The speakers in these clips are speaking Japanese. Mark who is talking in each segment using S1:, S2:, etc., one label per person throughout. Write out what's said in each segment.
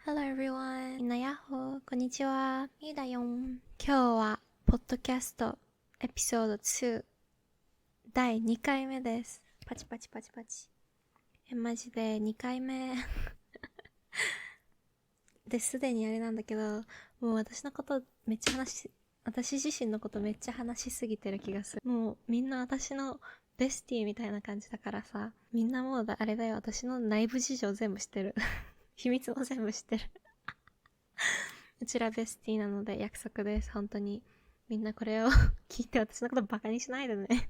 S1: Hello everyone! みんなヤッホーこんにちはみーだよん。今日はポッドキャストエピソード2第2回目です。パチパチパチパチ。マジで2回目ですでにあれなんだけど、もう私自身のことめっちゃ話しすぎてる気がする。もうみんな私のベスティみたいな感じだからさ、みんなもうあれだよ、私の内部事情全部知ってる。秘密も全部知ってる。うちらベスティなので約束です。本当に。みんなこれを聞いて私のことバカにしないでね。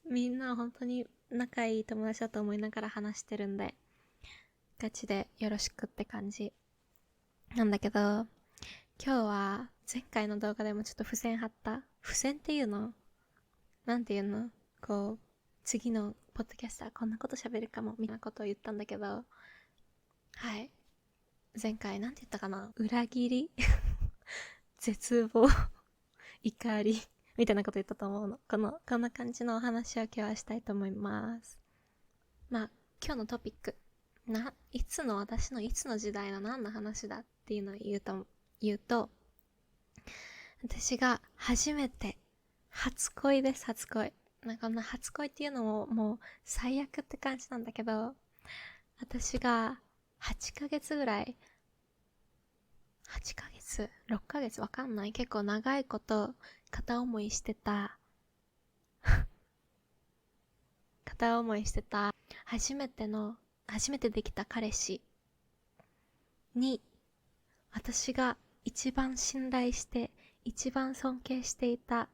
S1: みんなは本当に仲いい友達だと思いながら話してるんで、ガチでよろしくって感じなんだけど、今日は前回の動画でもちょっと付箋貼った。付箋っていうのなんていうのこう、次のポッドキャスターこんなこと喋るかもみたいなことを言ったんだけど、はい。前回なんて言ったかな、裏切り絶望怒りみたいなこと言ったと思うの。こんな感じのお話を今日はしたいと思います。まあ、今日のトピック。私のいつの時代の何の話だっていうのを言うと、私が初めて、初恋です、初恋。こんな初恋っていうのももう最悪って感じなんだけど、私が8ヶ月ぐらい、8ヶ月 ?6 ヶ月わかんない。結構長いこと片思いしてた初めてできた彼氏に、私が一番信頼して一番尊敬していた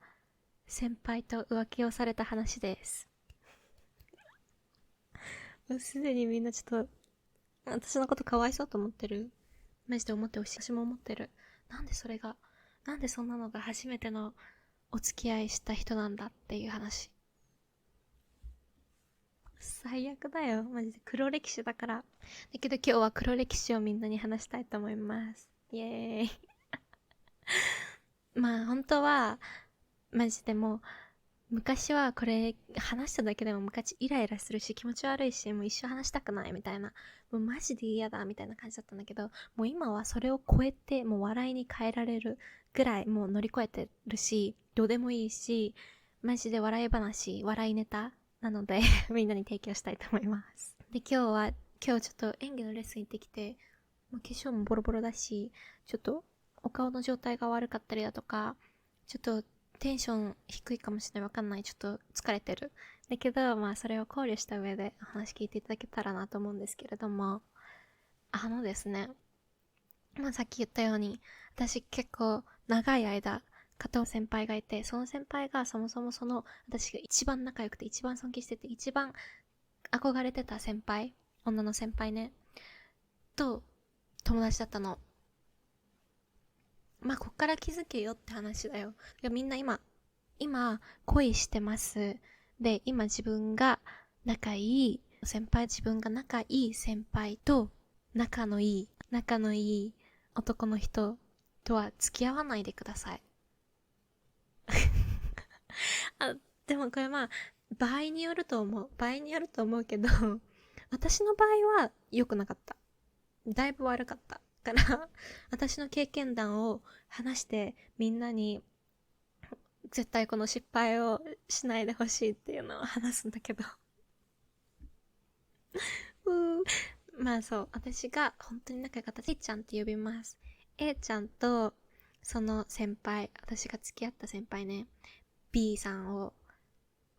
S1: 先輩と浮気をされた話です。もうすでにみんなちょっと私のことかわいそうと思ってる。マジで思ってほしい。私も思ってる。なんでそんなのが初めてのお付き合いした人なんだっていう話。最悪だよ。マジで黒歴史だから。だけど今日は黒歴史をみんなに話したいと思います。イエーイ。まあ本当は、マジでもう、昔はこれ話しただけでも昔イライラするし気持ち悪いし、もう一生話したくないみたいな、もうマジで嫌だみたいな感じだったんだけど、もう今はそれを超えてもう笑いに変えられるぐらいもう乗り越えてるし、どうでもいいし、マジで笑い話、笑いネタなのでみんなに提供したいと思います。で、今日ちょっと演技のレッスン行ってきて、もう化粧もボロボロだし、ちょっとお顔の状態が悪かったりだとか、ちょっとテンション低いかもしれない。わかんない。ちょっと疲れてる。だけど、まあそれを考慮した上でお話聞いていただけたらなと思うんですけれども、ですね、まあさっき言ったように、私結構長い間、片尾先輩がいて、その先輩がそもそも私が一番仲良くて、一番尊敬してて、一番憧れてた先輩、女の先輩ね、と友達だったの。まあこっから気づけよって話だよ。いやみんな今恋してます。で、今自分が仲いい先輩と仲のいい男の人とは付き合わないでください。あ、でもこれまあ、場合によると思うけど、私の場合は良くなかった。だいぶ悪かった。から私の経験談を話してみんなに絶対この失敗をしないでほしいっていうのを話すんだけどまあそう、私が本当に仲良かった A ちゃんって呼びます。 A ちゃんとその先輩、私が付き合った先輩ね、 B さんを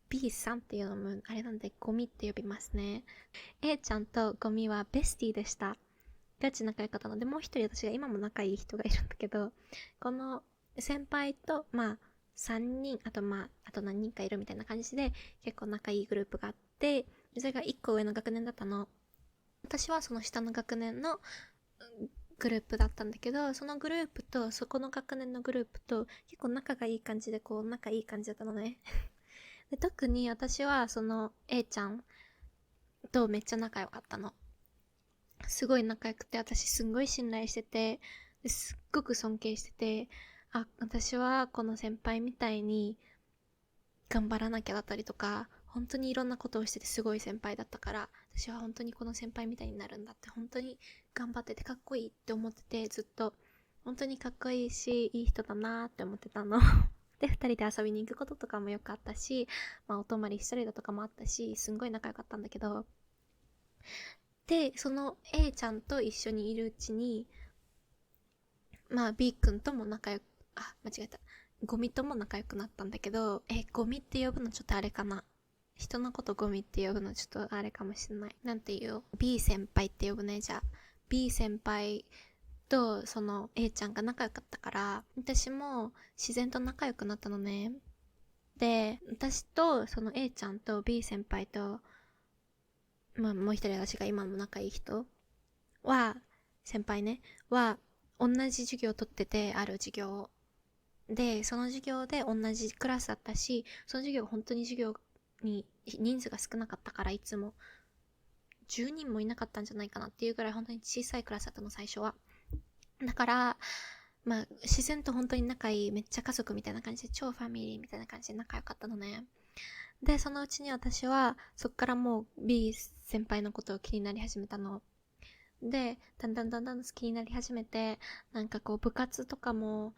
S1: B さんっていうのもあれなんでゴミって呼びますね。 A ちゃんとゴミはベスティでした。ガチ仲良かったので、もう一人私が今も仲いい人がいるんだけど、この先輩とまあ3人、あと何人かいるみたいな感じで結構仲いいグループがあって、それが1個上の学年だったの。私はその下の学年のグループだったんだけど、そのグループとそこの学年のグループと結構仲がいい感じで、仲いい感じだったのね。で、特に私はその A ちゃんとめっちゃ仲良かったの。すごい仲良くて、私すんごい信頼してて、すっごく尊敬してて、私はこの先輩みたいに頑張らなきゃだったりとか、本当にいろんなことをしててすごい先輩だったから、私は本当にこの先輩みたいになるんだって本当に頑張っててかっこいいって思ってて、ずっと本当にかっこいいしいい人だなって思ってたので2人で遊びに行くこととかもよくあったし、お泊まりしたりだとかもあったし、すんごい仲良かったんだけど、でその A ちゃんと一緒にいるうちにB 君とも仲良く、間違えた、ゴミとも仲良くなったんだけど、ゴミって呼ぶのちょっとあれかな、人のことゴミって呼ぶのちょっとあれかもしれない。なんていう？ B 先輩って呼ぶね。じゃあ B 先輩とその A ちゃんが仲良かったから、私も自然と仲良くなったのね。で、私とその A ちゃんと B 先輩と、もう一人私が今も仲いい人は、先輩ね、は、同じ授業を取ってて、ある授業を。で、その授業で同じクラスだったし、その授業が本当に授業に人数が少なかったから、いつも10人もいなかったんじゃないかなっていうぐらい本当に小さいクラスだったの、最初は。だから、自然と本当に仲いい、めっちゃ家族みたいな感じで、超ファミリーみたいな感じで仲良かったのね。で、そのうちに私は、そっからもう B 先輩のことを気になり始めたの。で、だんだん好きになり始めて、なんかこう部活とかも、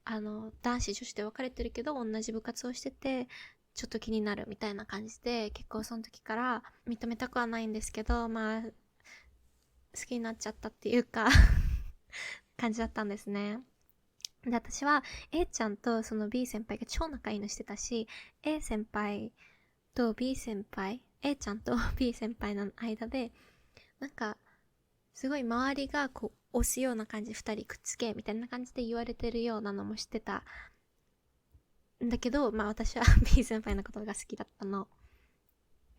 S1: 男子女子で分かれてるけど、同じ部活をしてて、ちょっと気になるみたいな感じで、結構その時から認めたくはないんですけど、好きになっちゃったっていうか感じだったんですね。で、私は A ちゃんとその B 先輩が超仲いいのしてたし、A 先輩と B 先輩、A ちゃんと B 先輩の間で、なんか、すごい周りがこう押すような感じ、二人くっつけみたいな感じで言われてるようなのも知ってたんだけど、私は B 先輩のことが好きだったの。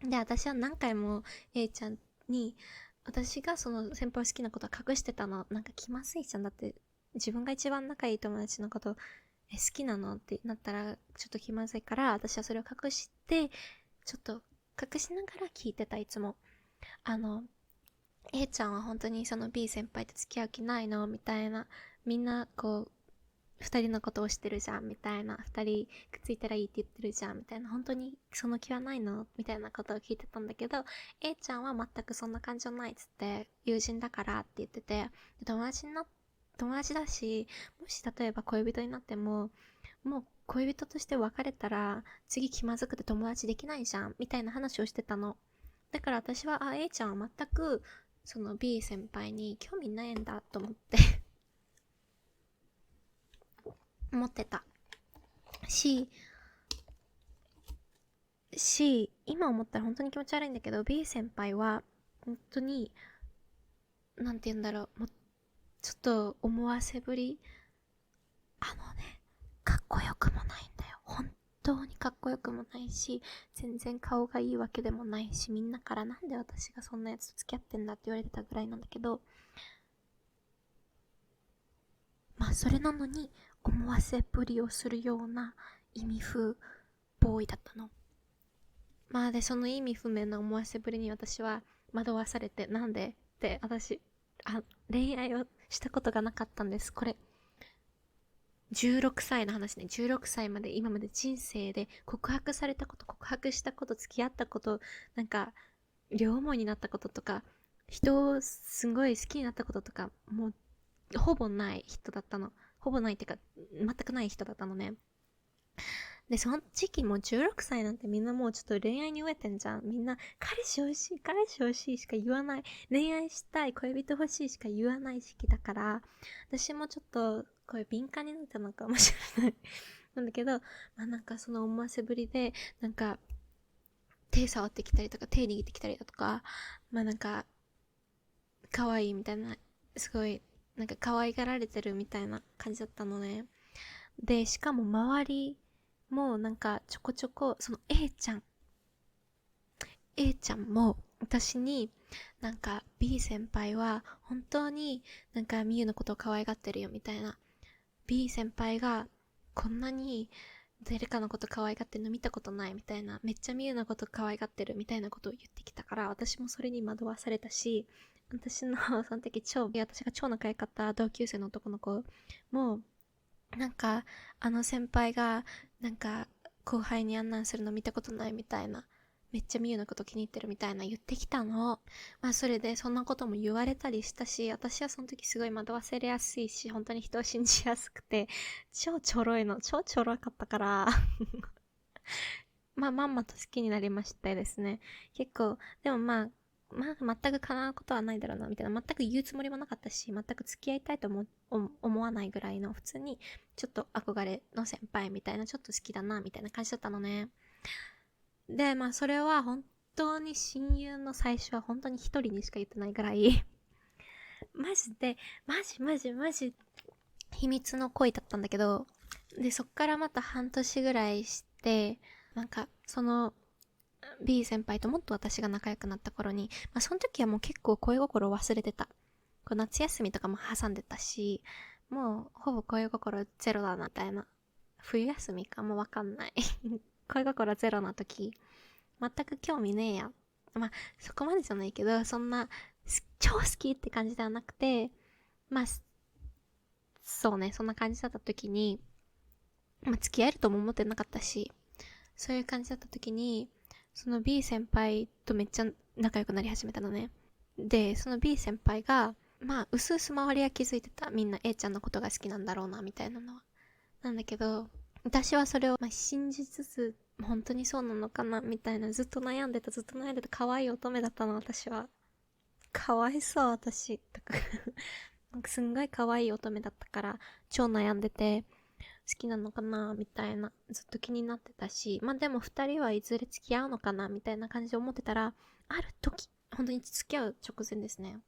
S1: で、私は何回も A ちゃんに、私がその先輩を好きなことは隠してたの。なんか気まずいじゃん。だって自分が一番仲いい友達のこと好きなのってなったらちょっと気まずいから、私はそれを隠して、ちょっと隠しながら聞いてた、いつも。A ちゃんは本当にその B 先輩と付き合う気ないのみたいな。みんなこう、二人のことを知ってるじゃんみたいな。二人くっついたらいいって言ってるじゃんみたいな。本当にその気はないのみたいなことを聞いてたんだけど、A ちゃんは全くそんな感情ないっつって、友人だからって言ってて、友達だし、もし例えば恋人になっても、もう恋人として別れたら次気まずくて友達できないじゃんみたいな話をしてたの。だから私は、A ちゃんは全くその B 先輩に興味ないんだと思って思ってたし、今思ったら本当に気持ち悪いんだけど、 B 先輩は本当に、なんて言うんだろう、もうちょっと思わせぶり、かっこよくもないんだよ。本当にかっこよくもないし、全然顔がいいわけでもないし、みんなからなんで私がそんなやつと付き合ってんだって言われてたぐらいなんだけど、それなのに思わせぶりをするような意味不ボーイだったの。でその意味不明な思わせぶりに私は惑わされて、なんでって私恋愛をしたことがなかったんです。これ16歳の話ね。16歳まで、今まで人生で告白されたこと、告白したこと、付き合ったこと、なんか両思いになったこととか、人をすごい好きになったこととか、もうほぼない人だったの。ほぼないっていうか、全くない人だったのね。で、その時期もう16歳なんてみんなもうちょっと恋愛に飢えてんじゃん。みんな、彼氏欲しい、彼氏欲しいしか言わない。恋愛したい、恋人欲しいしか言わない時期だから、私もちょっと、こういう敏感になったのかもしれない。なんだけど、なんかその思わせぶりで、なんか、手触ってきたりとか、手握ってきたりだとか、なんか、可愛いみたいな、すごい、なんか可愛がられてるみたいな感じだったのね。で、しかも周りもなんかちょこちょこ、その A ちゃんも私になんか B 先輩は本当になんかみゆのことを可愛がってるよみたいな。B 先輩がこんなに誰かのこと可愛がってるの見たことないみたいな。めっちゃみゆのこと可愛がってるみたいなことを言ってきたから、私もそれに惑わされたし、私のその時私が超仲良かった同級生の男の子もなんか先輩がなんか後輩にあんなんするの見たことないみたいなめっちゃみゆのこと気に入ってるみたいな言ってきたの。まあそれでそんなことも言われたりしたし、私はその時すごい惑わせれやすいし、本当に人を信じやすくて、超ちょろかったからまあまんまと好きになりましたですね。結構、でも全く叶うことはないだろうな、みたいな。全く言うつもりもなかったし、全く付き合いたいと思わないぐらいの、普通に、ちょっと憧れの先輩みたいな、ちょっと好きだな、みたいな感じだったのね。で、まあ、それは本当に親友の最初は本当に一人にしか言ってないぐらいマジで、マジ、秘密の恋だったんだけど、で、そっからまた半年ぐらいして、なんか、その、B 先輩ともっと私が仲良くなった頃に、まあその時はもう結構恋心を忘れてた。こう夏休みとかも挟んでたし、もうほぼ恋心ゼロだな、みたいな。冬休みかもわかんない。恋心ゼロな時、全く興味ねえや。まあ、そこまでじゃないけど、そんな、超好きって感じではなくて、まあ、そうね、そんな感じだった時に、まあ、付き合えるとも思ってなかったし、そういう感じだった時に、その B 先輩とめっちゃ仲良くなり始めたのね。で、その B 先輩が、まあ、うすうす周りは気づいてた。みんな A ちゃんのことが好きなんだろうな、みたいなのは。なんだけど、私はそれを、まあ、信じつつ、本当にそうなのかな、みたいな、ずっと悩んでた、可愛い乙女だったの、私は。かわいそう、私。なんかすんごい可愛い乙女だったから、超悩んでて、好きなのかなみたいな、ずっと気になってたし、まあでも二人はいずれ付き合うのかなみたいな感じで思ってたら、ある時、本当に付き合う直前ですね。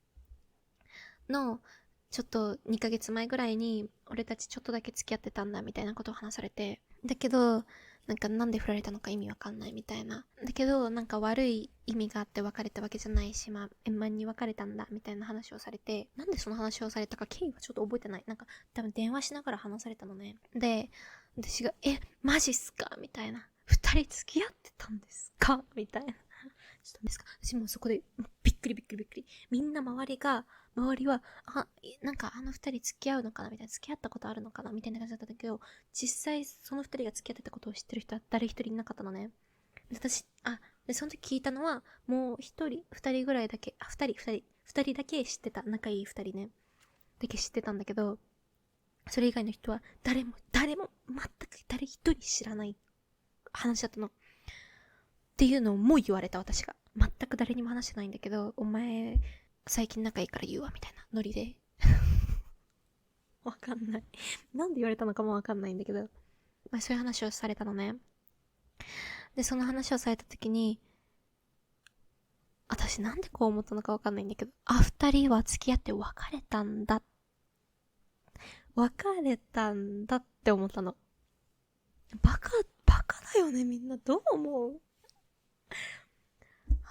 S1: の、ちょっと2ヶ月前ぐらいに、俺たちちょっとだけ付き合ってたんだみたいなことを話されて、だけど、なんで振られたのか意味わかんないみたいな。だけど、なんか悪い意味があって別れたわけじゃないし、まあ、円満に別れたんだみたいな話をされて、なんでその話をされたか経緯はちょっと覚えてない。なんか、多分電話しながら話されたのね。で、私が、マジっすかみたいな。二人付き合ってたんですかみたいな。したんですか。私もそこでびっくり。みんな周りは、なんかあの二人付き合うのかなみたいな、付き合ったことあるのかなみたいな感じだったんだけど、実際その二人が付き合ってたことを知ってる人は誰一人いなかったのね。でで、その時聞いたのは、もう二人ぐらいだけ、二人だけ知ってた。仲いい二人ね。だけ知ってたんだけど、それ以外の人は全く誰一人知らない話だったの。っていうのをもう言われた私が。全く誰にも話してないんだけど、お前、最近仲いいから言うわ、みたいなノリで。わかんない。なんで言われたのかもわかんないんだけど。まあそういう話をされたのね。で、その話をされた時に、私なんでこう思ったのかわかんないんだけど、二人は付き合って別れたんだ。別れたんだって思ったの。バカだよね、みんな。どう思う？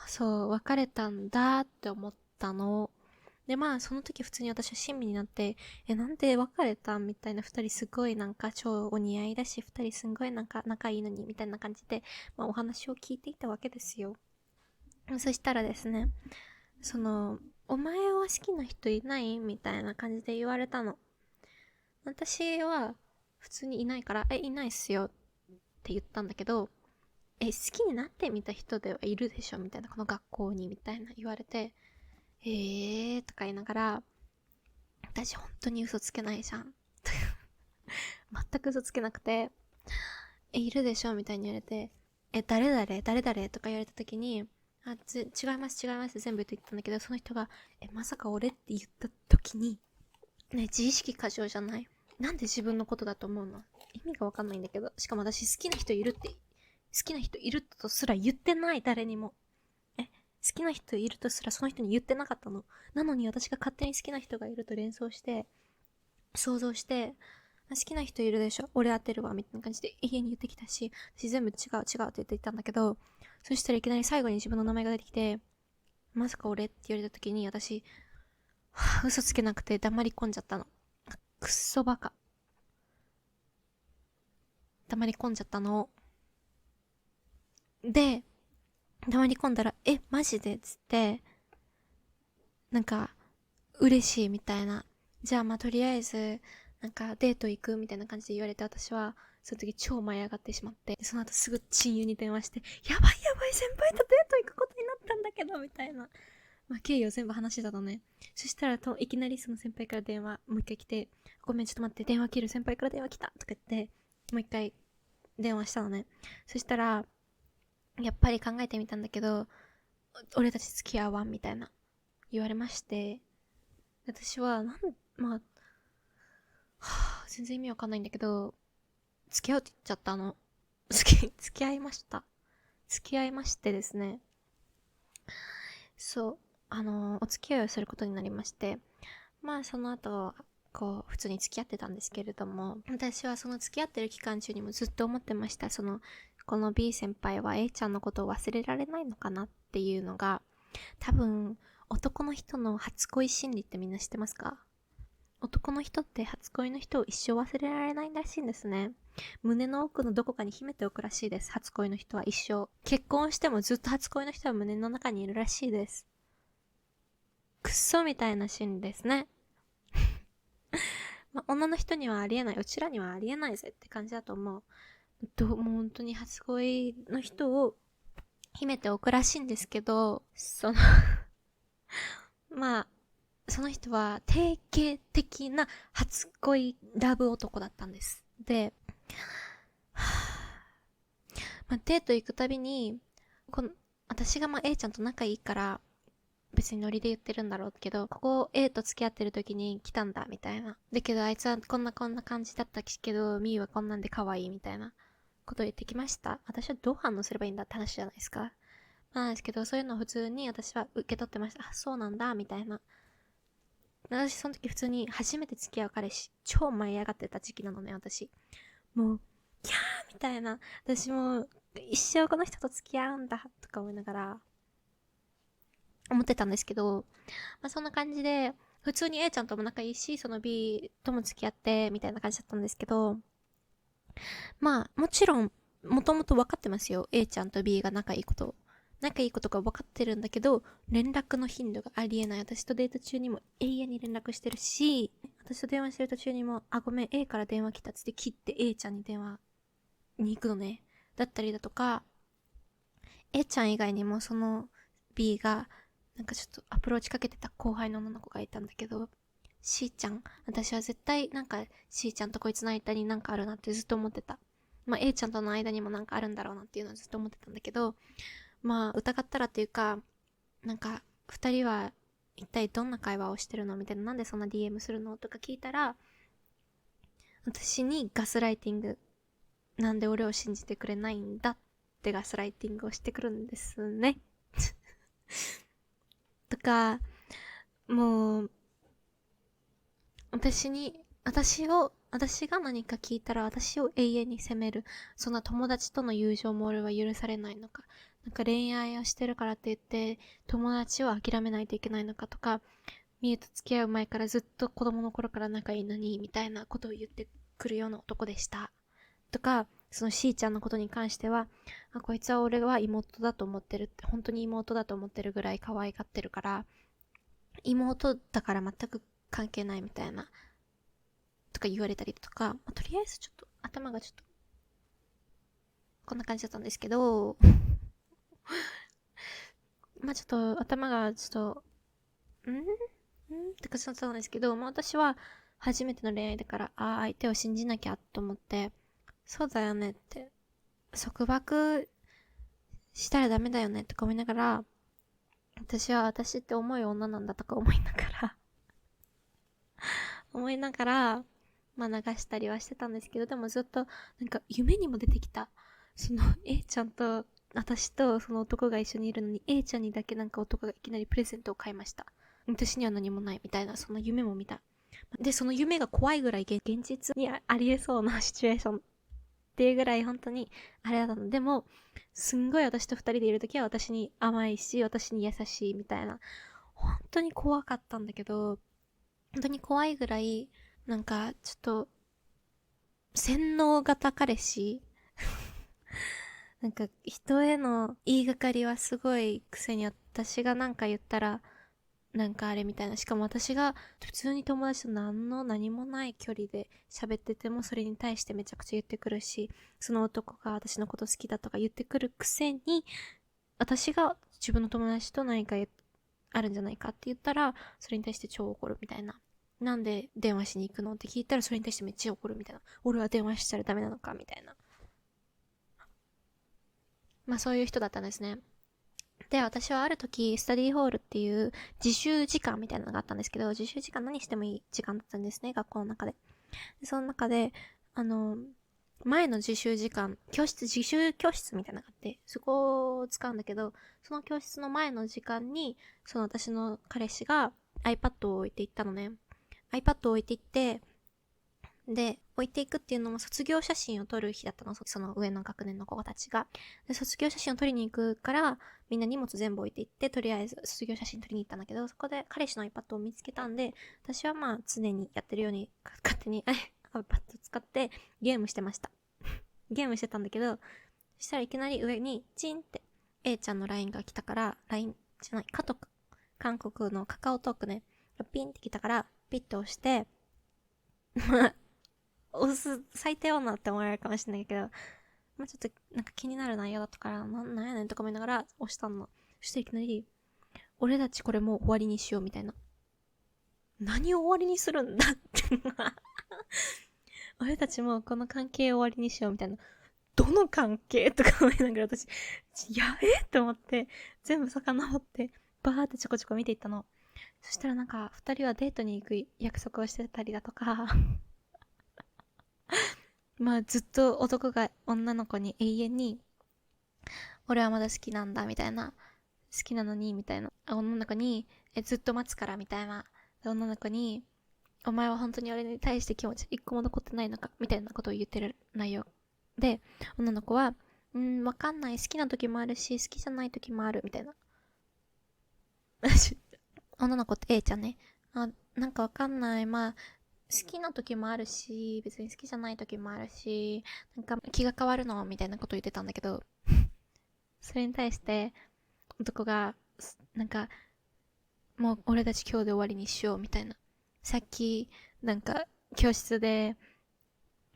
S1: そう、別れたんだって思ったの。で、まあ、その時普通に私は親身になって、なんで別れたみたいな、二人すごいなんか超お似合いだし、二人すんごいなんか仲いいのに、みたいな感じで、まあ、お話を聞いていたわけですよ。そしたらですね、お前は好きな人いないみたいな感じで言われたの。私は普通にいないから、いないっすよって言ったんだけど、好きになってみた人ではいるでしょみたいな、この学校にみたいな言われて、とか言いながら、私本当に嘘つけないじゃん。全く嘘つけなくて、いるでしょみたいに言われて、誰々とか言われた時に、違います、全部言って言ったんだけど、その人が、まさか俺って言った時に、ね、自意識過剰じゃない？なんで自分のことだと思うの？意味がわかんないんだけど、しかも私好きな人いるとすら言ってない、誰にも。好きな人いるとすらその人に言ってなかったの。なのに私が勝手に好きな人がいると連想して、想像して、好きな人いるでしょ俺当てるわみたいな感じで永遠に言ってきたし、私全部違うって言っていたんだけど、そしたらいきなり最後に自分の名前が出てきて、まさか俺って言われた時に私、嘘つけなくて黙り込んじゃったの。くっそバカ。黙り込んじゃったの。で、黙り込んだら、マジでっつって、なんか、嬉しいみたいな。じゃあまあとりあえず、なんかデート行くみたいな感じで言われて私は、その時超舞い上がってしまって、その後すぐ親友に電話して、やばいやばい、先輩とデート行くことになったんだけど、みたいな。まあ、経緯を全部話してたのね。そしたらいきなりその先輩から電話もう一回来て、ごめんちょっと待って、電話切る、先輩から電話来たとか言って、もう一回電話したのね。そしたら、やっぱり考えてみたんだけど、俺たち付き合わんみたいな言われまして、私はまあ、全然意味わかんないんだけど、付き合うって言っちゃったの。付き合いました。付き合いましてですね。そう、お付き合いをすることになりまして、まあその後、こう、普通に付き合ってたんですけれども、私はその付き合ってる期間中にもずっと思ってました。この B 先輩は A ちゃんのことを忘れられないのかなっていうのが、多分、男の人の初恋心理ってみんな知ってますか？男の人って初恋の人を一生忘れられないらしいんですね。胸の奥のどこかに秘めておくらしいです。初恋の人は一生。結婚してもずっと初恋の人は胸の中にいるらしいです。クッソみたいな心理ですね。まあ、女の人にはありえない。うちらにはありえないぜって感じだと思う。もう本当に初恋の人を秘めておくらしいんですけど、まあ、その人は定型的な初恋ラブ男だったんです。で、まあ、デート行くたびに、私がA ちゃんと仲いいから、別にノリで言ってるんだろうけど、ここ A と付き合ってる時に来たんだ、みたいな。だけどあいつはこんな感じだったけど、ミーはこんなんで可愛い、みたいなことを言ってきました。私はどう反応すればいいんだって話じゃないですか。まあですけど、そういうのを普通に私は受け取ってました。あ、そうなんだ、みたいな。私その時普通に初めて付き合う彼氏、超舞い上がってた時期なのね、私。もう、キャーみたいな。私も、一生この人と付き合うんだ、とか思いながら、思ってたんですけど、まあそんな感じで、普通に A ちゃんとも仲いいし、その B とも付き合って、みたいな感じだったんですけど、まあ、もちろん、もともと分かってますよ。A ちゃんと B が仲いいこと。仲いいことが分かってるんだけど、連絡の頻度がありえない。私とデート中にも永遠に連絡してるし、私と電話してる途中にも、あ、ごめん、A から電話来たっつって切って A ちゃんに電話に行くのね。だったりだとか、A ちゃん以外にもその B が、なんかちょっとアプローチかけてた後輩の女の子がいたんだけど、C ちゃん、私は絶対なんか C ちゃんとこいつの間になんかあるなってずっと思ってた。まあ A ちゃんとの間にもなんかあるんだろうなっていうのはずっと思ってたんだけど、まあ疑ったらっていうか、なんか二人は一体どんな会話をしてるのみたいな、なんでそんな DM するのとか聞いたら、私にガスライティング、なんで俺を信じてくれないんだってガスライティングをしてくるんですね。とか、もう、私が何か聞いたら私を永遠に責める。そんな友達との友情も俺は許されないのか。なんか恋愛をしてるからって言って、友達を諦めないといけないのかとか、みゆと付き合う前からずっと子供の頃から仲いいのに、みたいなことを言ってくるような男でした。とか、その C ちゃんのことに関しては、こいつは俺は妹だと思ってるって、本当に妹だと思ってるぐらい可愛がってるから、妹だから全く関係ないみたいな、とか言われたりとか、とりあえずちょっと頭がちょっと、こんな感じだったんですけど、まあちょっと頭がちょっと、って感じだったんですけど、まあ私は初めての恋愛だから、相手を信じなきゃと思って、そうだよねって、束縛したらダメだよねとか思いながら、私は私って重い女なんだとか思いながらまあ流したりはしてたんですけど、でもずっとなんか夢にも出てきた。その A ちゃんと私とその男が一緒にいるのに A ちゃんにだけなんか男がいきなりプレゼントを買いました。私には何もないみたいな、その夢も見た。で、その夢が怖いぐらい現実にありえそうなシチュエーションっていうぐらい本当にあれだったの。でも、すんごい私と二人でいるときは私に甘いし、私に優しいみたいな。本当に怖かったんだけど、本当に怖いぐらい、なんかちょっと、洗脳型彼氏なんか人への言いがかりはすごいくせに私がなんか言ったら、なんかあれみたいな。しかも私が普通に友達と何もない距離で喋ってても、それに対してめちゃくちゃ言ってくるし、その男が私のこと好きだとか言ってくるくせに、私が自分の友達と何かあるんじゃないかって言ったら、それに対して超怒るみたいな。なんで電話しに行くのって聞いたら、それに対してめっちゃ怒るみたいな。俺は電話したらダメなのかみたいな。まあそういう人だったんですね。で、私はある時、スタディホールっていう自習時間みたいなのがあったんですけど、自習時間何してもいい時間だったんですね、学校の中で。でその中で、前の自習時間、自習教室みたいなのがあって、そこを使うんだけど、その教室の前の時間に、その私の彼氏が iPad を置いていったのね。iPad を置いていって、で、置いていくっていうのも卒業写真を撮る日だったの、その上の学年の子たちが。で、卒業写真を撮りに行くから、みんな荷物全部置いていって、とりあえず卒業写真撮りに行ったんだけど、そこで彼氏の iPad を見つけたんで、私はまあ常にやってるように、勝手にiPad 使ってゲームしてました。ゲームしてたんだけど、そしたらいきなり上にチンって A ちゃんの LINE が来たから、LINE じゃない、韓国のカカオトークね、ピンって来たから、ピッと押して、押す、最低女って思われるかもしれないけど、まあちょっとなんか気になる内容だったから、なんやねんとか思いながら押したの。そしていきなり、俺たちこれもう終わりにしようみたいな。何を終わりにするんだって俺たちもこの関係を終わりにしようみたいな。どの関係とか思いながら私、やべえって思って、全部遡って、バーってちょこちょこ見ていったの。そしたらなんか、二人はデートに行く約束をしてたりだとか、まあずっと男が女の子に永遠に、俺はまだ好きなんだみたいな、好きなのにみたいな、女の子にずっと待つからみたいな、女の子にお前は本当に俺に対して気持ち一個も残ってないのかみたいなことを言ってる内容で、女の子はわかんない、好きな時もあるし好きじゃない時もあるみたいな女の子って A ちゃんね、なんかわかんない、まあ好きな時もあるし別に好きじゃない時もあるし、なんか気が変わるのみたいなことを言ってたんだけど、それに対して男がなんかもう俺たち今日で終わりにしようみたいな、さっきなんか教室で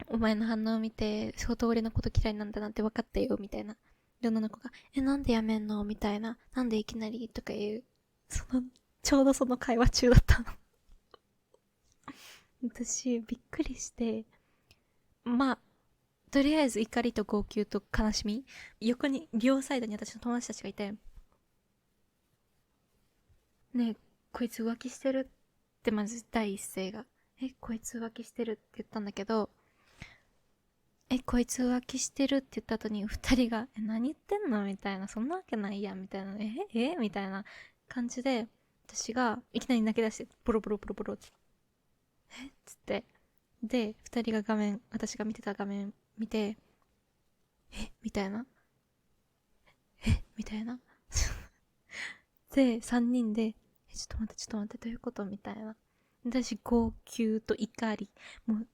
S1: お前の反応を見て相当俺のこと嫌いなんだなって分かったよみたいな、で女の子がなんでやめんのみたいな、なんでいきなりとか言う、ちょうどその会話中だったの私びっくりして、まあとりあえず怒りと号泣と悲しみ、横に両サイドに私の友達たちがいて、ねえこいつ浮気してるってまず第一声が、こいつ浮気してるって言ったんだけど、こいつ浮気してるって言った後に二人が何言ってんのみたいな、そんなわけないやんみたいな、みたいな感じで、私がいきなり泣き出してボロボロボロボロってっつって、で二人が私が見てた画面見て、みたいな、みたいなで三人でちょっと待ってちょっと待ってどういうことみたいな、私号泣と怒り、もう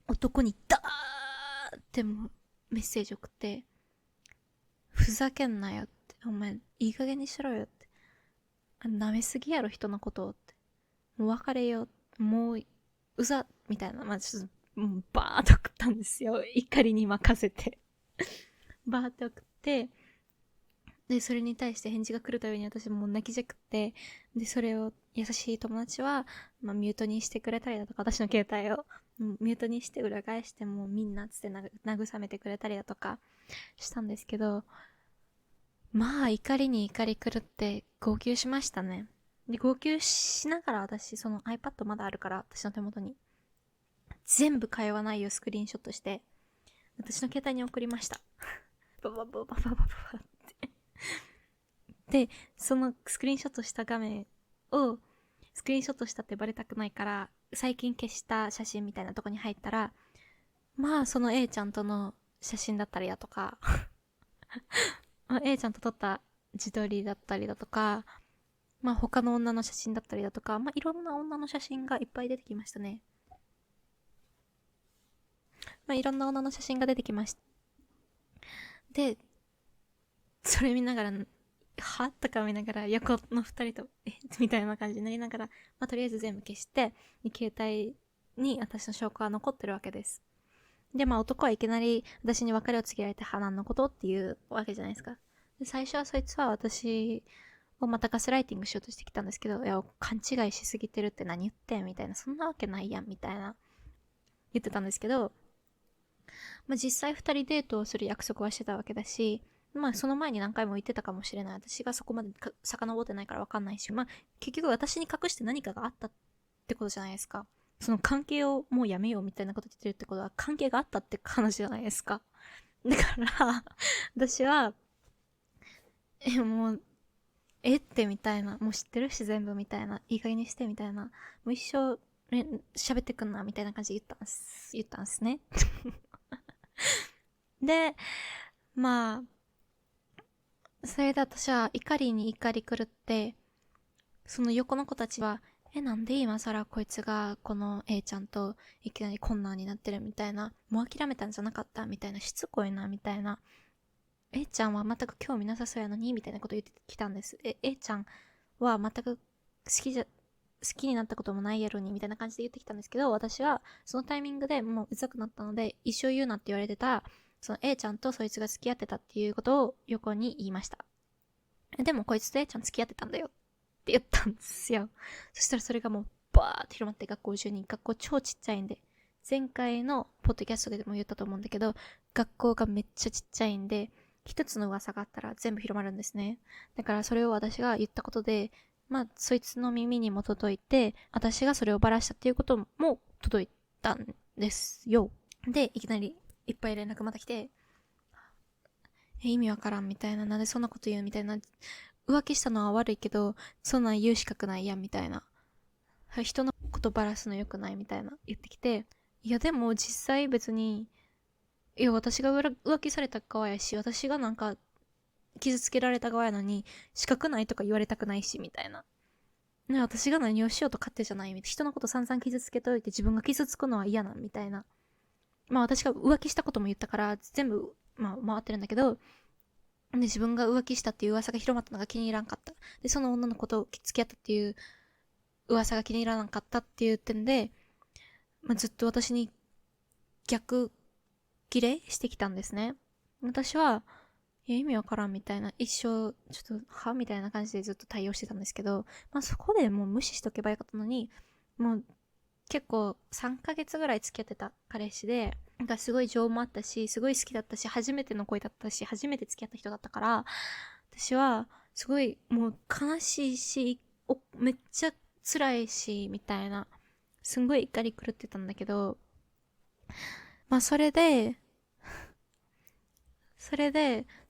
S1: 男にダーってもうメッセージ送って、ふざけんなよって、お前いい加減にしろよって、舐めすぎやろ人のことをって、もう別れよう、もううざみたいな、まあちょっともうバーッと送ったんですよ、怒りに任せてバーッと送って、でそれに対して返事が来るたびに私もう泣きじゃくって、でそれを優しい友達は、まあ、ミュートにしてくれたりだとか、私の携帯をミュートにして裏返してもうみんなつって慰めてくれたりだとかしたんですけど、まあ怒りに怒り狂って号泣しましたね。で号泣しながら、私その iPad まだあるから私の手元に全部会話内容スクリーンショットして私の携帯に送りましたバババババババってで、そのスクリーンショットした画面をスクリーンショットしたってバレたくないから、最近消した写真みたいなとこに入ったら、まあその A ちゃんとの写真だったりだとかまあ A ちゃんと撮った自撮りだったりだとか、まあ他の女の写真だったりだとか、まあいろんな女の写真がいっぱい出てきましたね。まあいろんな女の写真が出てきました。で、それ見ながらはとか見ながら、横の二人と、みたいな感じになりながら、とりあえず全部消して、携帯に私の証拠は残ってるわけです。で、男はいきなり私に別れを告げられて、何のことっていうわけじゃないですか。で、最初はそいつは私をまたガスライティングしようとしてきたんですけど、いや、勘違いしすぎてるって何言ってんみたいな、そんなわけないやんみたいな言ってたんですけど、実際2人デートをする約束はしてたわけだし、その前に何回も言ってたかもしれない。私がそこまで遡ってないから分かんないし、結局私に隠して何かがあったってことじゃないですか。その関係をもうやめようみたいなこと言ってるってことは関係があったって話じゃないですか。だから私はもうってみたいな、もう知ってるし全部みたいな、いい加減にしてみたいな、もう一生喋ってくんなみたいな感じで言ったんですね。で、それで私は怒りに怒り狂って、その横の子たちは、なんで今更こいつがこの A ちゃんといきなり困難になってるみたいな、もう諦めたんじゃなかったみたいな、しつこいなみたいな、A ちゃんは全く興味なさそうやのにみたいなこと言ってきたんです。A ちゃんは全く好きになったこともないやろにみたいな感じで言ってきたんですけど、私はそのタイミングでもううざくなったので、一生言うなって言われてた、その A ちゃんとそいつが付き合ってたっていうことを横に言いました。でもこいつと A ちゃん付き合ってたんだよって言ったんですよ。そしたらそれがもうバーって広まって、学校中に、学校超ちっちゃいんで、前回のポッドキャストでも言ったと思うんだけど、学校がめっちゃちっちゃいんで、一つの噂があったら全部広まるんですね。だからそれを私が言ったことで、そいつの耳にも届いて、私がそれをばらしたっていうことも届いたんですよ。で、いきなりいっぱい連絡また来て、意味わからんみたいな、なんでそんなこと言うみたいな、浮気したのは悪いけど、そんなん言う資格ないやんみたいな。人のことばらすの良くないみたいな言ってきて、いやでも実際別に、いや私が浮気された側やし、私がなんか傷つけられた側やのに、資格ないとか言われたくないし、みたいな。ね、私が何をしようと勝手じゃないみたいな。人のこと散々傷つけといて自分が傷つくのは嫌な、みたいな。私が浮気したことも言ったから、全部、回ってるんだけど、で、自分が浮気したっていう噂が広まったのが気に入らんかった。で、その女の子と付き合ったっていう噂が気に入らなかったっていう点で、ずっと私に逆ギレしてきたんですね。私は、いや意味わからんみたいな、一生、ちょっと、みたいな感じでずっと対応してたんですけど、そこでもう無視しとけばよかったのに、もう結構3ヶ月ぐらい付き合ってた彼氏で、なんかすごい情もあったし、すごい好きだったし、初めての恋だったし、初めて付き合った人だったから、私はすごいもう悲しいし、めっちゃ辛いし、みたいな、すんごい怒り狂ってたんだけど、それで、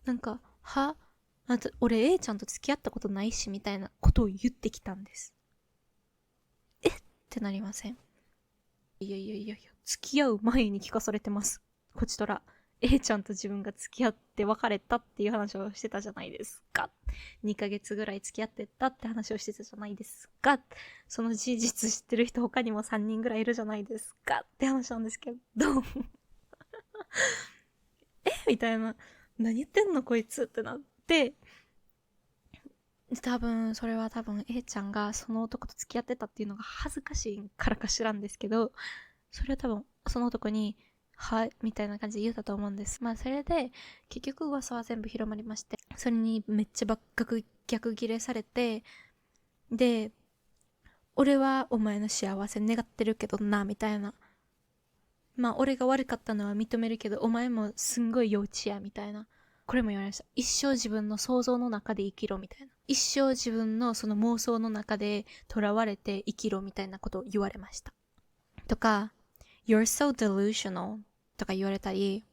S1: なんか、俺 A ちゃんと付き合ったことないし、みたいなことを言ってきたんです。ってなりません？いやいやいやいや、付き合う前に聞かされてます。こちとら。A ちゃんと自分が付き合って別れたっていう話をしてたじゃないですか。2ヶ月ぐらい付き合ってたって話をしてたじゃないですか。その事実知ってる人他にも3人ぐらいいるじゃないですかって話なんですけど。みたいな。何言ってんのこいつってなって、それは多分 A ちゃんがその男と付き合ってたっていうのが恥ずかしいからか知らんですけど、それは多分その男に、みたいな感じで言ったと思うんです。それで、結局噂は全部広まりまして、それにめっちゃ逆ギレされて、で、俺はお前の幸せ願ってるけどな、みたいな。俺が悪かったのは認めるけど、お前もすんごい幼稚や、みたいな。これも言われました。一生自分の想像の中で生きろみたいな。一生自分のその妄想の中で囚われて生きろみたいなことを言われました。とか、You're so delusional とか言われたり、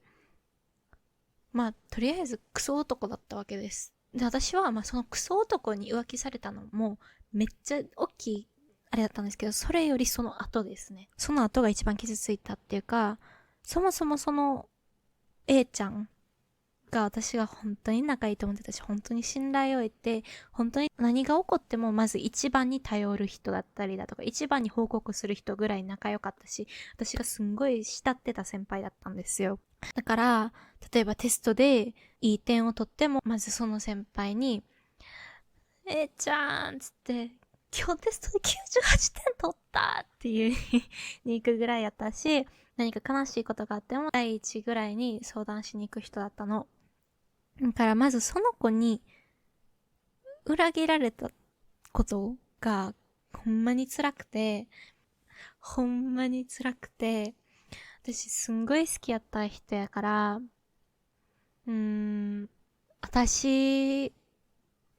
S1: とりあえずクソ男だったわけです。で、私はそのクソ男に浮気されたのもめっちゃ大きいあれだったんですけど、それよりその後ですね。その後が一番傷ついたっていうか、そもそもその A ちゃんが私が本当に仲いいと思ってたし、本当に信頼を得て、本当に何が起こってもまず一番に頼る人だったりだとか、一番に報告する人ぐらい仲良かったし、私がすんごい慕ってた先輩だったんですよ。だから、例えばテストでいい点を取っても、まずその先輩に、ちゃんっつって、今日テストで98点取ったっていうに行くぐらいやったし、何か悲しいことがあっても、第一ぐらいに相談しに行く人だったの。だからまずその子に裏切られたことがほんまに辛くて、私すんごい好きやった人やから、私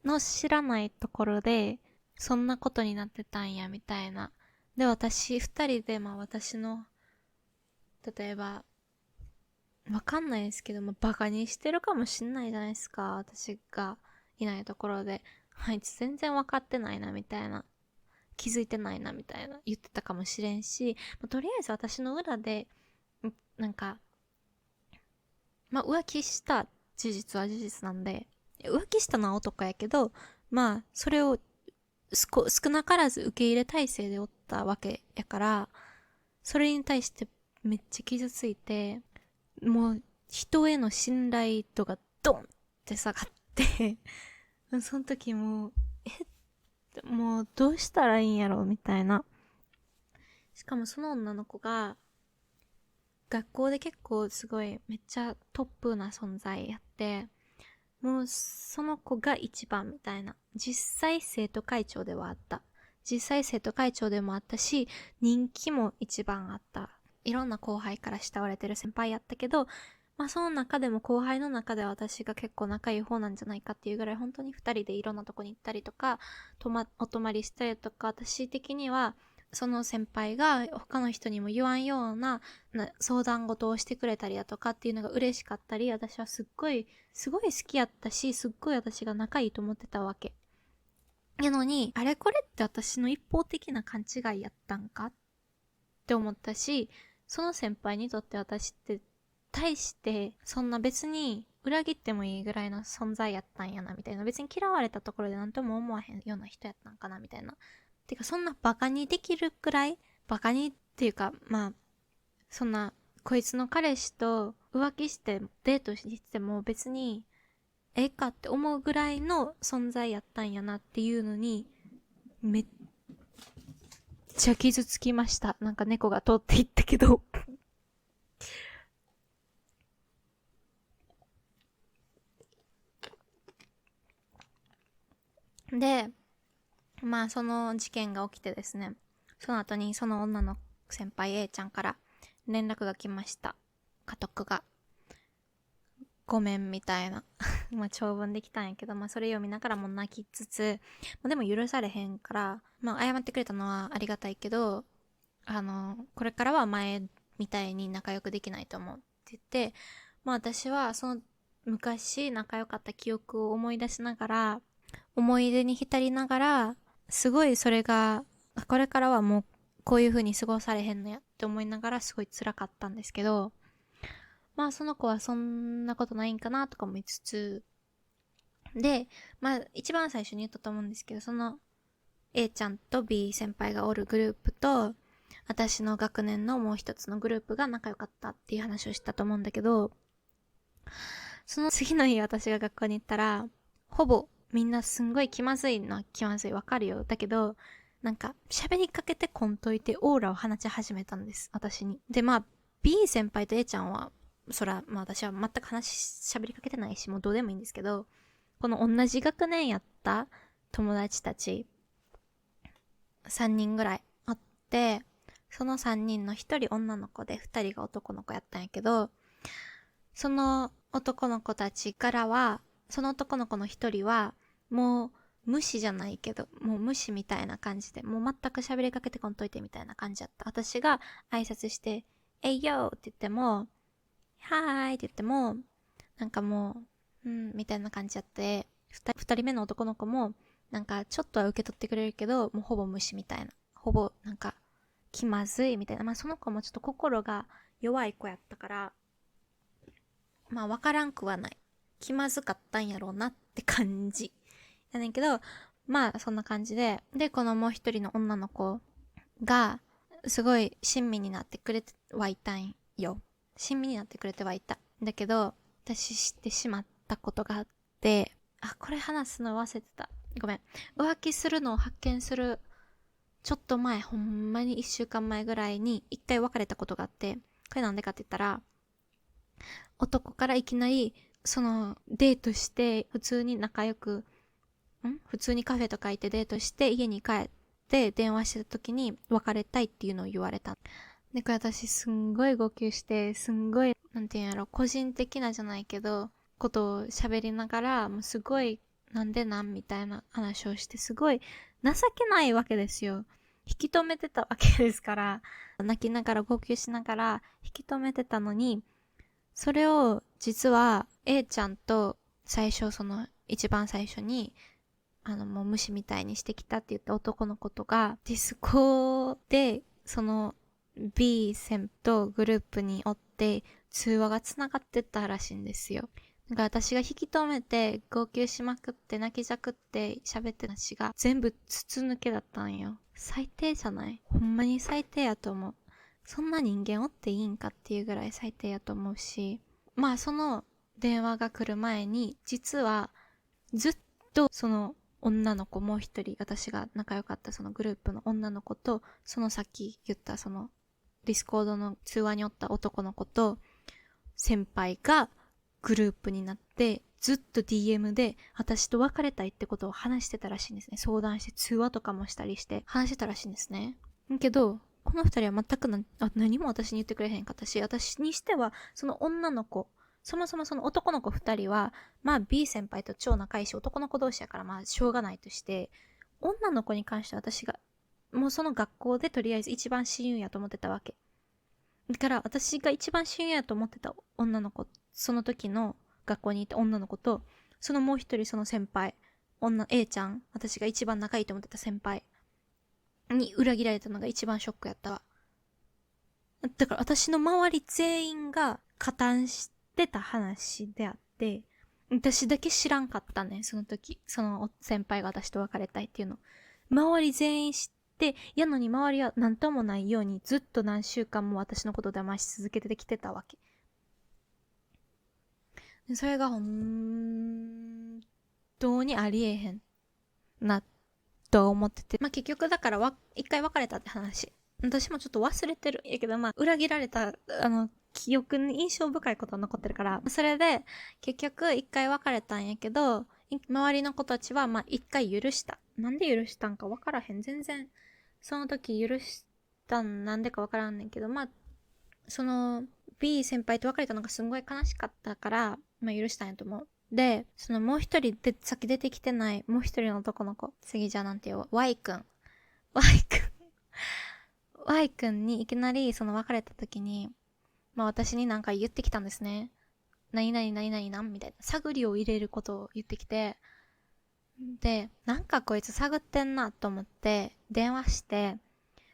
S1: の知らないところで、そんなことになってたんや、みたいな。で、二人で、私の、例えば、わかんないですけど、バカにしてるかもしんないじゃないですか。私がいないところで。あいつ全然わかってないな、みたいな。気づいてないな、みたいな。言ってたかもしれんし、とりあえず私の裏で、なんか、浮気した事実は事実なんで、浮気したのは男やけど、それを少なからず受け入れ体制でおったわけやから、それに対してめっちゃ傷ついて、もう人への信頼度がドンって下がってその時もうどうしたらいいんやろみたいな。しかもその女の子が、学校で結構すごいめっちゃトップな存在やって、もうその子が一番みたいな。実際生徒会長ではあった。実際生徒会長でもあったし、人気も一番あった。いろんな後輩から慕われてる先輩やったけど、その中でも後輩の中では私が結構仲いい方なんじゃないかっていうぐらい本当に二人でいろんなとこに行ったりとか、お泊まりしたりとか、私的にはその先輩が他の人にも言わんような相談事をしてくれたりだとかっていうのが嬉しかったり、私はすごい好きやったし、すっごい私が仲いいと思ってたわけ。やのに、あれこれって私の一方的な勘違いやったんかって思ったし、その先輩にとって私って対してそんな別に裏切ってもいいぐらいの存在やったんやなみたいな、別に嫌われたところで何とも思わへんような人やったんかなみたいな。てかそんなバカにできるくらい、バカにっていうかそんなこいつの彼氏と浮気してデートしても別にええかって思うぐらいの存在やったんやなっていうのにめっちゃ傷つきました。なんか猫が通っていったけどで、その事件が起きてですね、その後にその女の先輩 A ちゃんから連絡が来ました。家督が。ごめんみたいな長文できたんやけど、それ読みながらも泣きつつ、でも許されへんから、謝ってくれたのはありがたいけど、これからは前みたいに仲良くできないと思うって言って、私はその昔仲良かった記憶を思い出しながら、思い出に浸りながら、すごいそれが、これからはもうこういう風に過ごされへんのやって思いながらすごい辛かったんですけど、その子はそんなことないんかなとかも言いつつ、で、一番最初に言ったと思うんですけど、その A ちゃんと B 先輩がおるグループと、私の学年のもう一つのグループが仲良かったっていう話をしたと思うんだけど、その次の日私が学校に行ったら、ほぼみんなすんごい気まずいのは気まずいわかるよ。だけど、なんか喋りかけてこんといてオーラを放ち始めたんです、私に。で、B 先輩と A ちゃんは、そら、私は全く喋りかけてないし、もうどうでもいいんですけど、この同じ学年やった友達たち、3人ぐらいあって、その3人の1人女の子で2人が男の子やったんやけど、その男の子たちからは、その男の子の1人は、もう無視じゃないけど、もう無視みたいな感じで、もう全く喋りかけてこんといてみたいな感じだった。私が挨拶して、えいよって言っても、はーいって言っても、なんかもう、みたいな感じやって、二人目の男の子も、なんかちょっとは受け取ってくれるけど、もうほぼ無視みたいな。ほぼなんか気まずいみたいな。その子もちょっと心が弱い子やったから、わからんくはない。気まずかったんやろうなって感じ。やねんけど、そんな感じで、で、このもう一人の女の子が、すごい親身になってくれてはいたんよ。親身になってくれてはいた。だけど、私知ってしまったことがあって、これ話すの忘れてた。ごめん。浮気するのを発見するちょっと前、ほんまに1週間前ぐらいに一回別れたことがあって、これなんでかって言ったら、男からいきなり、デートして、普通に仲良く、普通にカフェとか行ってデートして家に帰って電話してた時に別れたいっていうのを言われた。で、これ私すんごい号泣して、すんごい、なんていうんやろ、個人的なじゃないけど、ことを喋りながら、もうすごい、なんでなんみたいな話をして、すごい情けないわけですよ。引き止めてたわけですから、泣きながら号泣しながら引き止めてたのに、それを実は A ちゃんと最初一番最初にもう無視みたいにしてきたって言った男の子とがディスコでB 先とグループにおって通話がつながってたらしいんですよ。だから私が引き止めて号泣しまくって泣きじゃくって喋ってた話が全部筒抜けだったんよ。最低じゃない？ほんまに最低やと思う。そんな人間おっていいんかっていうぐらい最低やと思うし、まあその電話が来る前に実はずっと女の子もう一人私が仲良かったそのグループの女の子とそのさっき言ったディスコードの通話におった男の子と先輩がグループになってずっと DM で私と別れたいってことを話してたらしいんですね。相談して通話とかもしたりして話してたらしいんですね。けどこの二人は全く何も私に言ってくれへんかったし、私にしてはその女の子、そもそもその男の子二人はまあ B 先輩と超仲いいし男の子同士やからまあしょうがないとして、女の子に関しては私がもうその学校でとりあえず一番親友やと思ってたわけだから、私が一番親友やと思ってた女の子、その時の学校にいた女の子と、そのもう一人その先輩、A ちゃん、私が一番仲いいと思ってた先輩に裏切られたのが一番ショックやったわ。だから私の周り全員が加担してた話であって、私だけ知らんかったね、その時。その先輩が私と別れたいっていうの。周り全員知って、やのに周りは何ともないようにずっと何週間も私のことを騙し続けてきてたわけ。それが本当にありえへんなと思ってて。まあ結局だから一回別れたって話。私もちょっと忘れてる。やけどまあ裏切られた、記憶に印象深いことが残ってるから。それで結局一回別れたんやけど、周りの子たちはまあ一回許した。なんで許したんか分からへん。全然その時許したんなんでか分からんねんけど、まあB 先輩と別れたのがすんごい悲しかったから、まあ許したんやと思う。で、もう一人で、さっき出てきてない、もう一人の男の子。次じゃあなんて言おう。Y 君。Y 君。Y 君にいきなり別れた時に、まあ私になんか言ってきたんですね。何々何々なんみたいな。探りを入れることを言ってきて、で、なんかこいつ探ってんなと思って、電話して、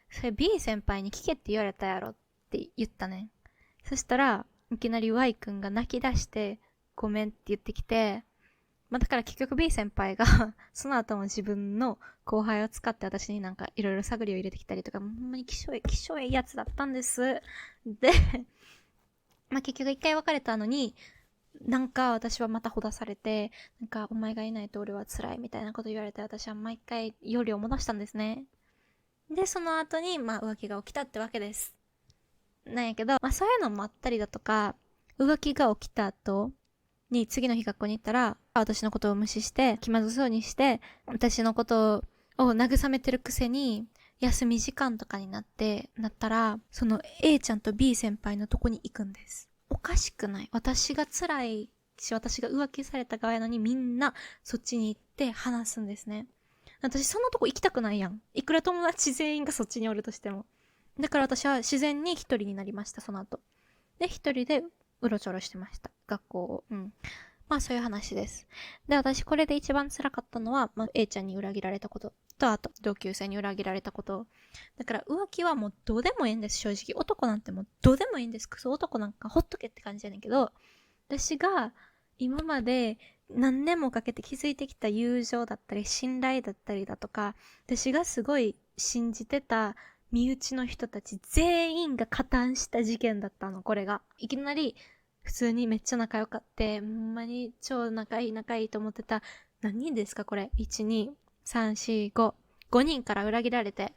S1: それ B 先輩に聞けって言われたやろって言ったね。そしたら、いきなり Y 君が泣き出して、ごめんって言ってきて、まあだから結局 B 先輩がその後も自分の後輩を使って私になんかいろいろ探りを入れてきたりとか、ほんまに気性いいやつだったんです。で、まあ結局一回別れたのに、なんか私はまたほだされて、なんかお前がいないと俺は辛いみたいなこと言われて、私は毎回よりを戻したんですね。で、その後に、まあ浮気が起きたってわけです。なんやけど、まあそういうのもあったりだとか、浮気が起きた後に次の日学校に行ったら、私のことを無視して、気まずそうにして、私のことを慰めてるくせに、休み時間とかになったら、その A ちゃんと B 先輩のとこに行くんです。おかしくない？私が辛いし、私が浮気された側やのにみんなそっちに行って話すんですね。私そんなとこ行きたくないやん。いくら友達全員がそっちにおるとしても。だから私は自然に一人になりました、その後。で、一人でうろちょろしてました。学校を。まあそういう話です。で、私これで一番辛かったのは、まあ、A ちゃんに裏切られたことと、あと同級生に裏切られたこと。だから浮気はもうどうでもいいんです、正直。男なんてもうどうでもいいんです。クソ男なんかほっとけって感じやねんけど、私が今まで何年もかけて築いてきた友情だったり、信頼だったりだとか、私がすごい信じてた身内の人たち全員が加担した事件だったの、これが。いきなり普通にめっちゃ仲良かって、ほんまに超仲いいと思ってた何人ですかこれ。1、2、3、4、5。5人から裏切られて。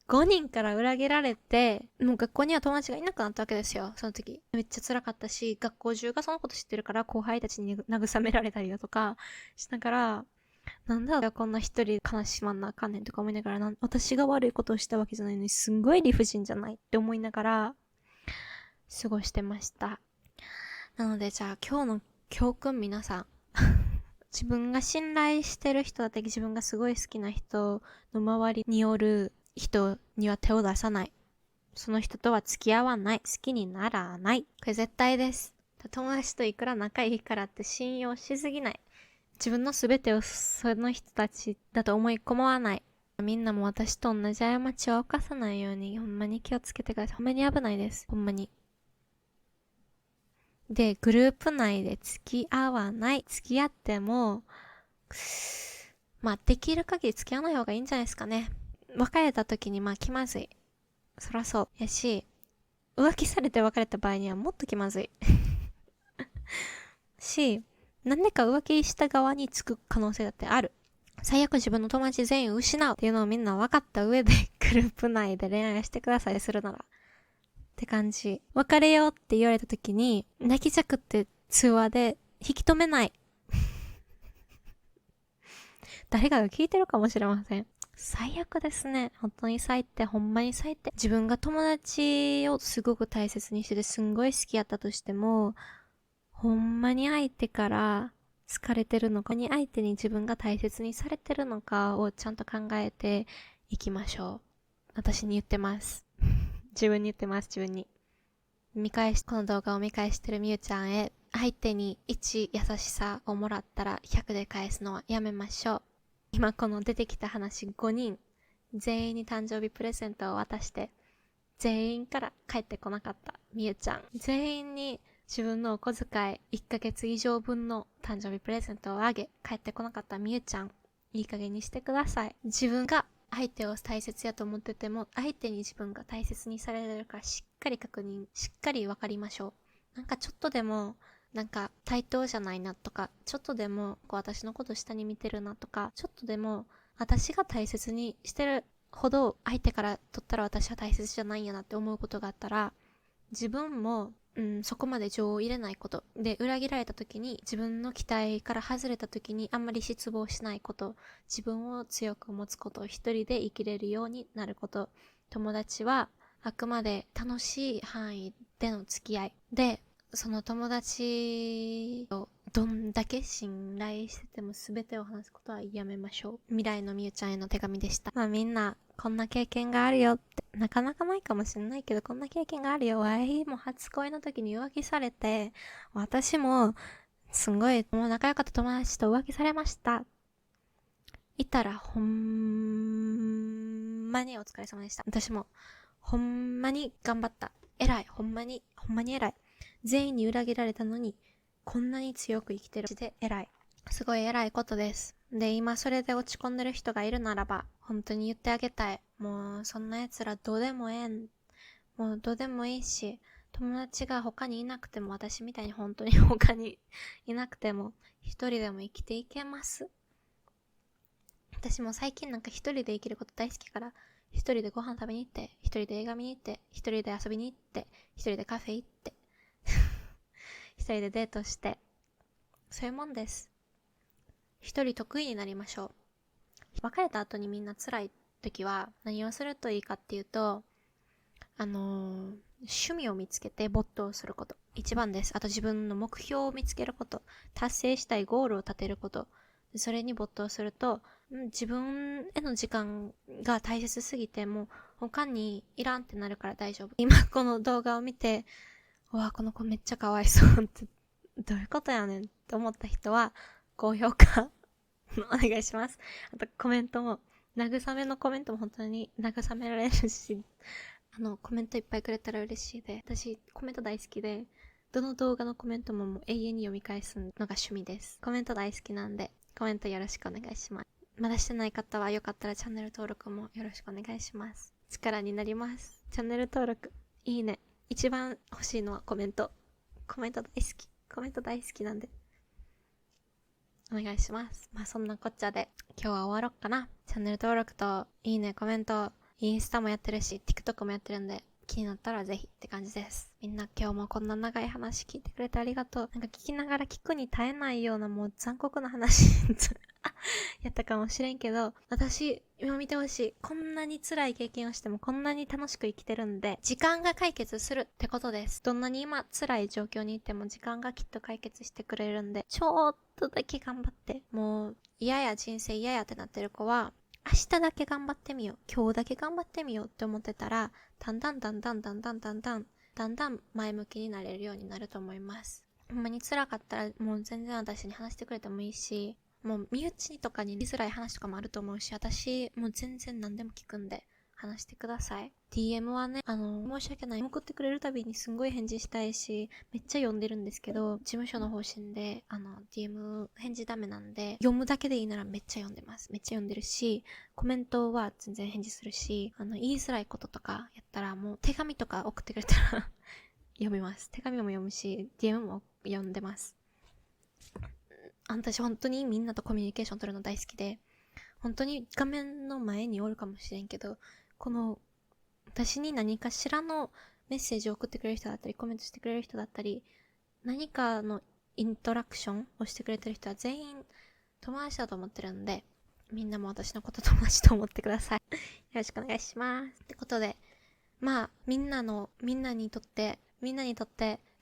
S1: 5人から裏切られて、もう学校には友達がいなくなったわけですよ、その時。めっちゃ辛かったし、学校中がそのこと知ってるから後輩たちに慰められたりだとかしながら、なんだこんな一人悲しまんなあかんねんとか思いながら、私が悪いことをしたわけじゃないのに、すんごい理不尽じゃないって思いながら、過ごしてました。なのでじゃあ今日の教訓皆さん、自分が信頼してる人だったり、自分がすごい好きな人の周りにおる人には手を出さない。その人とは付き合わない。好きにならない。これ絶対です。友達といくら仲いいからって信用しすぎない。自分の全てをその人たちだと思い込まない。みんなも私と同じ過ちを犯さないように、ほんまに気をつけてください。ほんまに危ないです。ほんまに。で、グループ内で付き合わない。付き合っても、まあ、できる限り付き合わない方がいいんじゃないですかね。別れた時にまあ気まずい。そらそう。やし、浮気されて別れた場合にはもっと気まずい。し、なんでか浮気した側につく可能性だってある。最悪自分の友達全員失うっていうのをみんな分かった上でグループ内で恋愛してくださいするなら。って感じ。別れようって言われた時に、泣きじゃくって通話で引き止めない。誰かが聞いてるかもしれません。最悪ですね。本当に最低。ほんまに最低。自分が友達をすごく大切にしててすんごい好きやったとしても、ほんまに相手から好かれてるのかに相手に自分が大切にされてるのかをちゃんと考えていきましょう。私に言ってます。自分に言ってます、自分に。この動画を見返してるみゆちゃんへ、相手に1優しさをもらったら100で返すのはやめましょう。今この出てきた話5人、全員に誕生日プレゼントを渡して、全員から帰ってこなかったみゆちゃん。全員に自分のお小遣い1ヶ月以上分の誕生日プレゼントをあげ、帰ってこなかったみゆちゃん。いい加減にしてください。自分が相手を大切やと思ってても、相手に自分が大切にされてるからしっかり確認、しっかり分かりましょう。なんかちょっとでも、なんか対等じゃないなとか、ちょっとでもこう私のこと下に見てるなとか、ちょっとでも私が大切にしてるほど相手から取ったら私は大切じゃないんやなって思うことがあったら、自分もそこまで情を入れないことで、裏切られた時に自分の期待から外れた時にあんまり失望しないこと、自分を強く持つこと、一人で生きれるようになること、友達はあくまで楽しい範囲での付き合いで、その友達をどんだけ信頼してても全てを話すことはやめましょう。未来のみゆちゃんへの手紙でした。まあみんなこんな経験があるよって、なかなかないかもしれないけど、こんな経験があるよ。わいも初恋の時に浮気されて、私もすんごいもう仲良かった友達と浮気されました。いたらほんまにお疲れ様でした。私もほんまに頑張った。偉い。ほんまに偉い。全員に裏切られたのにこんなに強く生きてるで偉い。すごい偉いことです。で、今それで落ち込んでる人がいるならば本当に言ってあげたい。もうそんな奴らどうでもええん。もうどうでもいいし、友達が他にいなくても、私みたいに本当に他にいなくても一人でも生きていけます。私も最近なんか一人で生きること大好きから、一人でご飯食べに行って、一人で映画見に行って、一人で遊びに行って、一人でカフェ行って一人でデートして、そういうもんです。一人得意になりましょう。別れた後にみんな辛い時は何をするといいかっていうと、趣味を見つけて没頭すること。一番です。あと自分の目標を見つけること。達成したいゴールを立てること。それに没頭すると、自分への時間が大切すぎて、もう他にいらんってなるから大丈夫。今この動画を見て、うわ、この子めっちゃかわいそうって、どういうことやねんって思った人は、高評価お願いします。あとコメントも、慰めのコメントも本当に慰められるし、コメントいっぱいくれたら嬉しいで、私コメント大好きで、どの動画のコメントももう永遠に読み返すのが趣味です。コメント大好きなんで、コメントよろしくお願いします。まだしてない方はよかったらチャンネル登録もよろしくお願いします。力になります。チャンネル登録、いいね。一番欲しいのはコメント。コメント大好き。コメント大好きなんで。お願いします。まあそんなこっちゃで今日は終わろっかな。チャンネル登録といいね、コメント、インスタもやってるし TikTok もやってるんで、気になったらぜひって感じです。みんな今日もこんな長い話聞いてくれてありがとう。なんか聞きながら聞くに耐えないようなもう残酷な話やったかもしれんけど、私今見てほしい。こんなに辛い経験をしてもこんなに楽しく生きてるんで、時間が解決するってことです。どんなに今辛い状況にいても時間がきっと解決してくれるんで、ちょっとだけ頑張って。もう嫌や人生嫌やってなってる子は、明日だけ頑張ってみよう。今日だけ頑張ってみようって思ってたら、だんだん前向きになれるようになると思います。ほんまに辛かったらもう全然私に話してくれてもいいし、もう身内とかに言いづらい話とかもあると思うし、私もう全然何でも聞くんで話してください。DM はね、申し訳ない。送ってくれるたびにすんごい返事したいし、めっちゃ読んでるんですけど、事務所の方針で、DM 返事ダメなんで、読むだけでいいならめっちゃ読んでます。めっちゃ読んでるし、コメントは全然返事するし、言いづらいこととかやったらもう手紙とか送ってくれたら読みます。手紙も読むし、DM も読んでます。私本当にみんなとコミュニケーション取るの大好きで、本当に画面の前におるかもしれんけど、この私に何かしらのメッセージを送ってくれる人だったり、コメントしてくれる人だったり、何かのイントラクションをしてくれてる人は全員友達だと思ってるんで、みんなも私のこと友達と思ってください。よろしくお願いします。ってことで、まあ、みんなにとって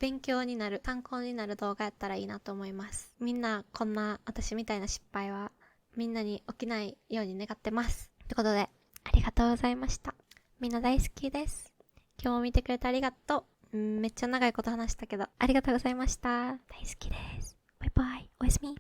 S1: 勉強になる、参考になる動画やったらいいなと思います。みんなこんな私みたいな失敗はみんなに起きないように願ってます。ってことで、ありがとうございました。みんな大好きです。今日も見てくれてありがとう。めっちゃ長いこと話したけど、ありがとうございました。大好きです。バイバイ。おやすみ。